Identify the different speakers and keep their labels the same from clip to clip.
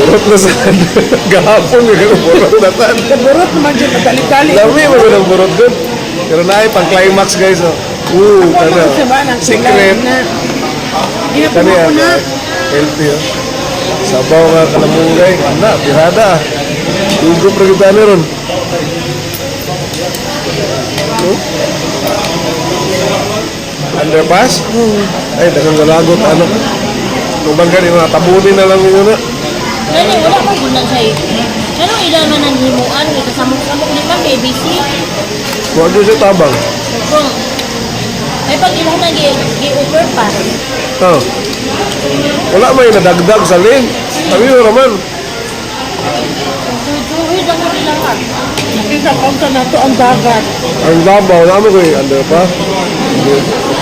Speaker 1: Burot na saan. Gahapon yung burot na saan.
Speaker 2: Burot naman dyan, madali-dali.
Speaker 1: Lami mo ba ng burot doon? Pero na ay pang climax guys. Oh. Kana. Secret. Kani yan. Healthy. Oh. Sabaw nga kalamungay. Ana, pirada. Dugo pragita na ron. Underpass? Ay, dagang galagot. Ano? Kung bang ganun, mga tabunin na lang yun na.
Speaker 3: Gani, wala man gunang sa ito. Anong ilan man ang himuan? May kasamok-samok ni pa, ABC.
Speaker 1: Huwag doon siya tabang.
Speaker 3: Kung, ay pag ilang nag-i-over pa.
Speaker 1: Oh. Wala may nadagdag sa link. Sabi mo naman.
Speaker 3: Tutuhid ang kailangan.
Speaker 2: Nakita ko na to ang dagat.
Speaker 1: Ang labaw namin ko yung underpass.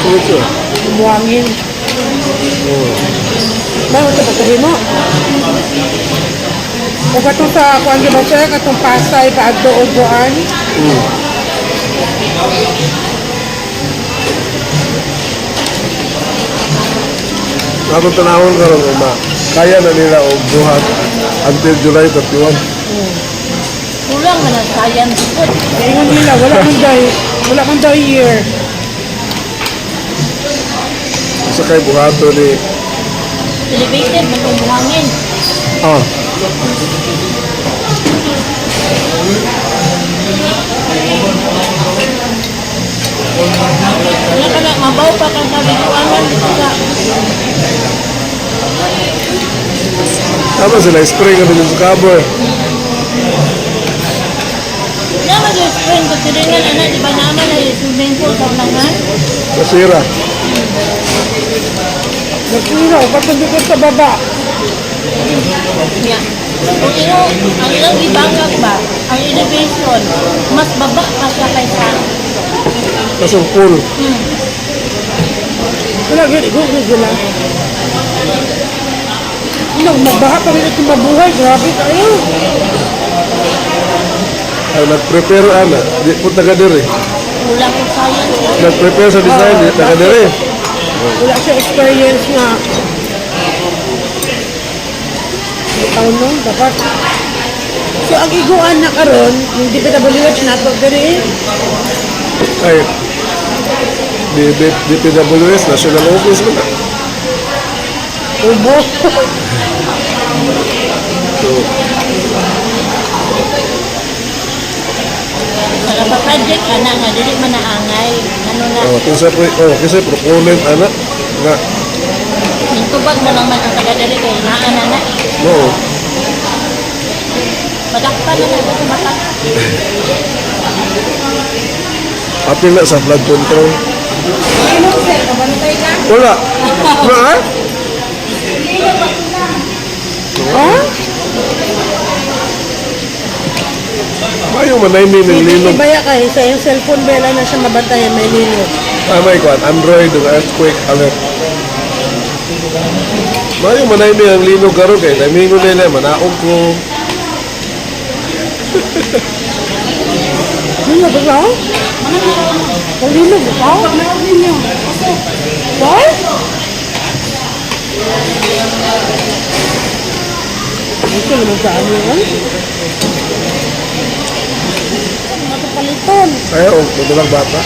Speaker 1: Ito.
Speaker 2: Buwangin. Bago ito patuloy mo. O katong sa kuwan di ba siya, katong Pasay, Paagdo, Ubuan.
Speaker 1: Akong tanawon ka rin, kaya na nila o buhat until July 31.
Speaker 3: Kulang man ang science food.
Speaker 2: Ingon nila, wala man daw year.
Speaker 1: Sa kay buhato ni...
Speaker 3: Elevated, matong buhangin.
Speaker 1: Ah.
Speaker 3: Wala ka na, mabaw pa kang nabiguanan.
Speaker 1: Tama sila, spray ka din sa cover.
Speaker 3: Naman yung friend ko, tiringan, anak, di ba naman na yung swimming pool sa ulangan?
Speaker 1: Nasira.
Speaker 2: Nagpino, patundukot sa baba.
Speaker 3: Yeah. Kung ang ilang ibangag ba, ang elevation, mas baba pa siya kaysa.
Speaker 1: Kasong pool.
Speaker 2: Wala, gano'n sila. Magbaha pa rin itong mabuhay. Grabe kayo.
Speaker 1: Ay, nag-prepare, ana. Di po taga-diri.
Speaker 3: Kulang yung science.
Speaker 1: Nag-prepare sa design, di taga-diri.
Speaker 2: Wala siya experience nga. Taon nun, dapat. So, ang iguan na karon, yung DPWH na ito, diri
Speaker 1: Ay, DPWS, National Office mo na.
Speaker 2: ubo.
Speaker 1: So,
Speaker 3: Sa kapag-project ka na nga, dili man naangay. Ano na,
Speaker 1: kasi proponent, ana. Nga,
Speaker 3: yung tubag mo lang man ang taga-dali kay naana na.
Speaker 1: no.
Speaker 3: Madakpan na lang sa mata.
Speaker 1: Apil na sa flood control.
Speaker 2: Inom, sir, kabantay ka?
Speaker 1: Wala. Ha?
Speaker 2: Ha?
Speaker 1: Ayaw manay ni ng linog.
Speaker 2: Ibaya ka, sa yung cellphone bela na siya mabantayan, may linog.
Speaker 1: May kwan, Android, ng earthquake alert. Ayaw manay ni ang linog garo kay namingo nila, manaog ko.
Speaker 2: Linog ba ka? Ang linog ba ka? What? Ito naman sa ano yan? Matapaliton.
Speaker 1: Ayaw, madalang bata.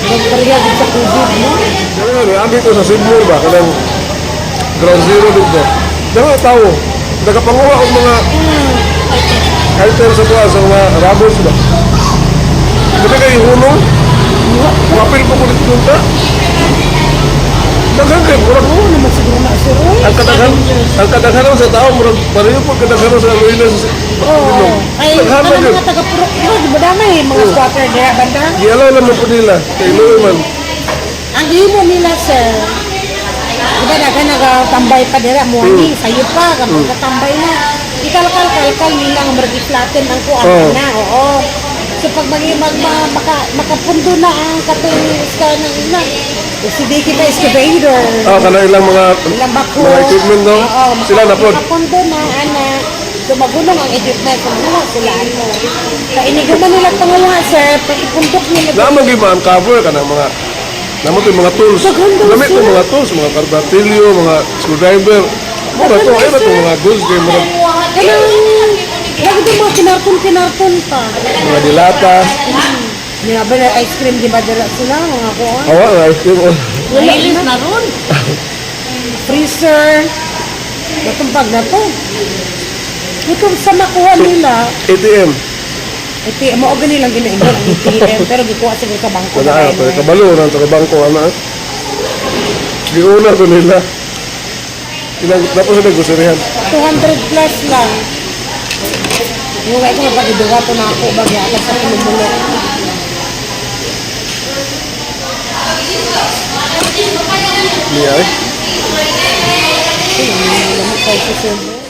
Speaker 2: Nagparya din sa COVID, no?
Speaker 1: Kaya nga, abi ko sa Seymour ba, kanang ground zero dito. Dahil tao, nagapanguha ang mga item sa kuha, sa mga rabos ba. Kasi kayo hunong, wapil po ko dito punta. Daghan kayo, murag mo.
Speaker 2: Ano naman siguro na sir, oy?
Speaker 1: Ang kadaghanan sa tao, murag pareho po kadaghanan sa ruinas sa
Speaker 2: Oo. Ay,
Speaker 1: Daghan
Speaker 2: ano
Speaker 1: man yun.
Speaker 2: mga taga-purok yun, di ba damay mga squatter diya, banda?
Speaker 1: Giyalaw lang po nila, kay Louie man.
Speaker 2: Ang himo nila, sir, di ba naga nagatambay pa dira, muwani, sayo pa, kapag katambay na. Ikalkal nila nga marag-flatten ang kuan na, oo. So pag makapundo na ang katulis ka ng ina, si Diki pa excavator.
Speaker 1: Kana ilang mga equipment no? Sila na po.
Speaker 2: Makapundo na, ana. So magulong ang equipment, kung wala sila, ano. Kaya iniguman nila pangawa, sir, pag ipundok nila.
Speaker 1: Naman iba ang cover ka ng mga naman ito yung mga tools.
Speaker 2: Maganda,
Speaker 1: Gamit
Speaker 2: sir.
Speaker 1: yung mga tools, mga karbatilyo, mga screwdriver. Mura to, ayun na to mga goods kay mga
Speaker 2: Kanang, lagi doon mga kinarton pa.
Speaker 1: dilata.
Speaker 2: May ba na ice cream, di ba dala sila, mga kuha?
Speaker 1: Awa nga ice cream. Oh.
Speaker 3: Nailis na ron.
Speaker 2: Freezer. Natumpag na to. Ito sa makuha nila,
Speaker 1: ATM.
Speaker 2: mo og nilang ginaingon ang ATM, pero gikuha siguro sa bangko.
Speaker 1: Wala ka, pero kabalo na sa bangko, ana. Giuna to nila. Tapos sila gusirihan.
Speaker 2: 200 plus lang. Yung nga ito, mapagiduwa to na ako, bagay atas sa pinumulok.
Speaker 1: Niya eh.
Speaker 2: Lamang kayo sa silver.